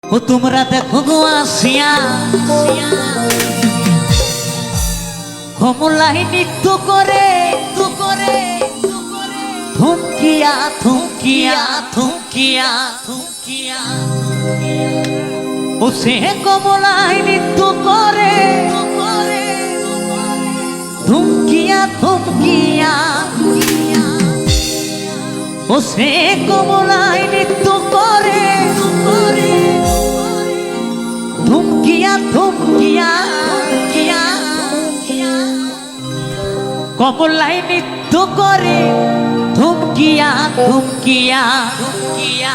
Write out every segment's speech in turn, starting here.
ও তোমরা দেখো গো আসিয়া কমলাই নৃত্য করে থুমকিয়া থুমকিয়া থুমকিয়া থুমকিয়া ও সে কমলাই নৃত্য করে থুমকিয়া থুমকিয়া ও সে কমলাই নৃত্য করে থুমকিয়া থুমকিয়া কমলাই নৃত্য করে থুমকিয়া থুমকিয়া থুমকিয়া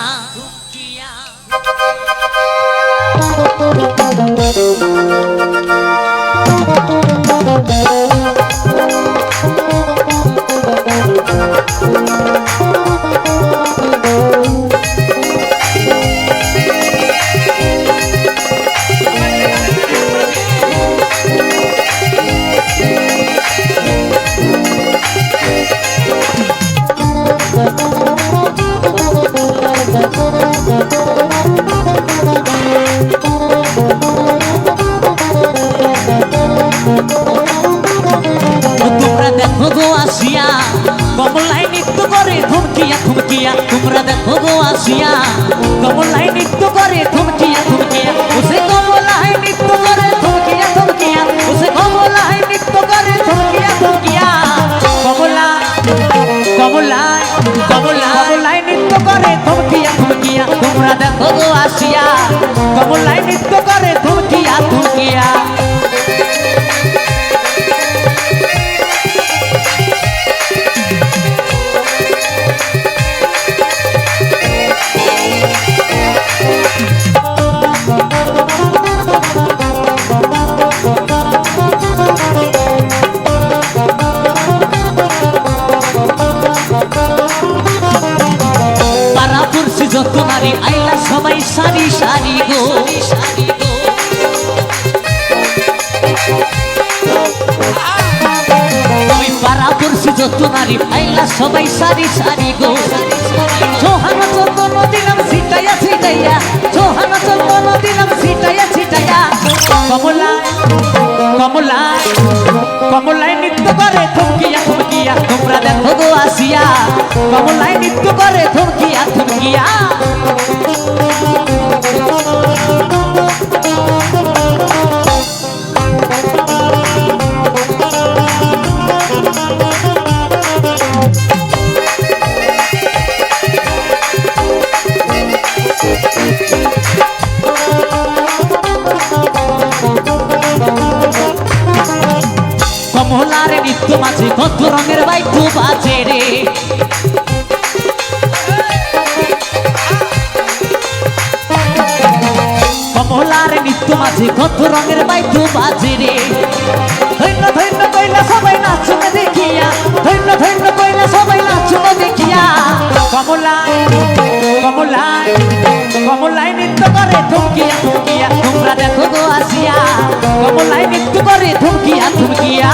কমলাই নৃত্য করে থুমকিয়া থুমকিয়া তোমরা দেখো গো আসিয়া কমলাই নৃত্য করে থুমকিয়া থুমকিয়া ওসে কমলাই নৃত্য করে থুমকিয়া থুমকিয়া ওসে কমলাই নৃত্য করে থুমকিয়া থুমকিয়া কমলাই নৃত্য করে থুমকিয়া থুমকিয়া তোমরা দেখো গো আসিয়া কমলাই নৃত্য করে থুমকিয়া থুমকিয়া যত নারী আইলা সবাই সারি সারি গো ওই পাড়া পড়ছি যত নারী আইলা সবাই সারি সারি গো সোহানা চন্দন দিলাম ছিটাইয়া ছিটাইয়া সোহানা চন্দন দিলাম ছিটাইয়া ছিটাইয়া কমলাই নৃত্য করে থুমকিয়া থুমকিয়া তোমরা দেখো গো আসিয়া কমলাই নৃত্য করে থুমকিয়া থুমকিয়া কমলার নৃত্য মাঝে কত রঙের বাইটু বাজে রে কমলার নৃত্য মাঝে কত রঙের বাইটু বাজে রে ধন্য ধন্য কইলা সবাই নাচুন দেখিয়া ধন্য ধন্য কইলা সবাই নাচুন দেখিয়া কমলাই নৃত্য করে থুমকিয়া থুমকিয়া তোমরা দেখো গো আসিয়া কমলাই নৃত্য করে থুমকিয়া থুমকিয়া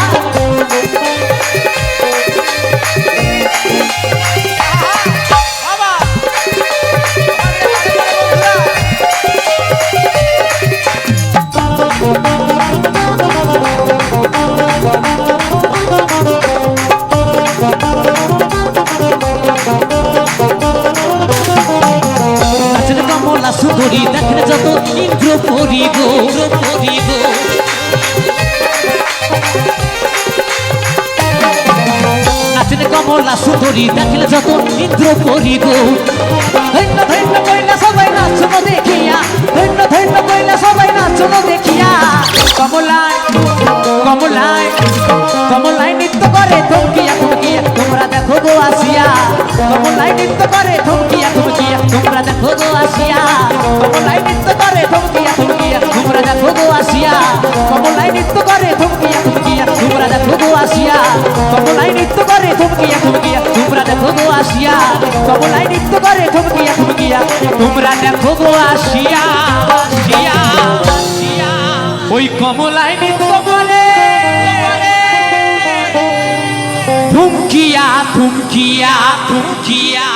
সুন্দরী দেখলে যত ইন্দ্র পরিব নাচলে কমলা সুন্দরী দেখলে যত ইন্দ্র পরিব ধন্য ধন্য কইলা সবাই নাচন দেখিয়া ধন্য ধন্য কইলা সবাই নাচন দেখিয়া কমলাই নৃত্য করে থুমকিয়া থুমকিয়া তোমরা দেখো গো আসিয়া কমলাই নৃত্য করে থুমকিয়া থুমকিয়া তোমরা দেখো গো আসিয়া কমলাই নৃত্য করে থুমকিয়া থুমকিয়া তোমরা দেখো গো আসিয়া কমলাই নৃত্য করে থুমকিয়া থুমকিয়া তোমরা দেখো গো আসিয়া কমলাই নৃত্য করে থুমকিয়া থুমকিয়া তোমরা দেখো গো আসিয়া কমলাই নৃত্য করে থুমকিয়া থুমকিয়া তোমরা দেখো গো আসিয়া ওই কমলাই নৃত্য করে থুমকিয়া থুমকিয়া থুমকিয়া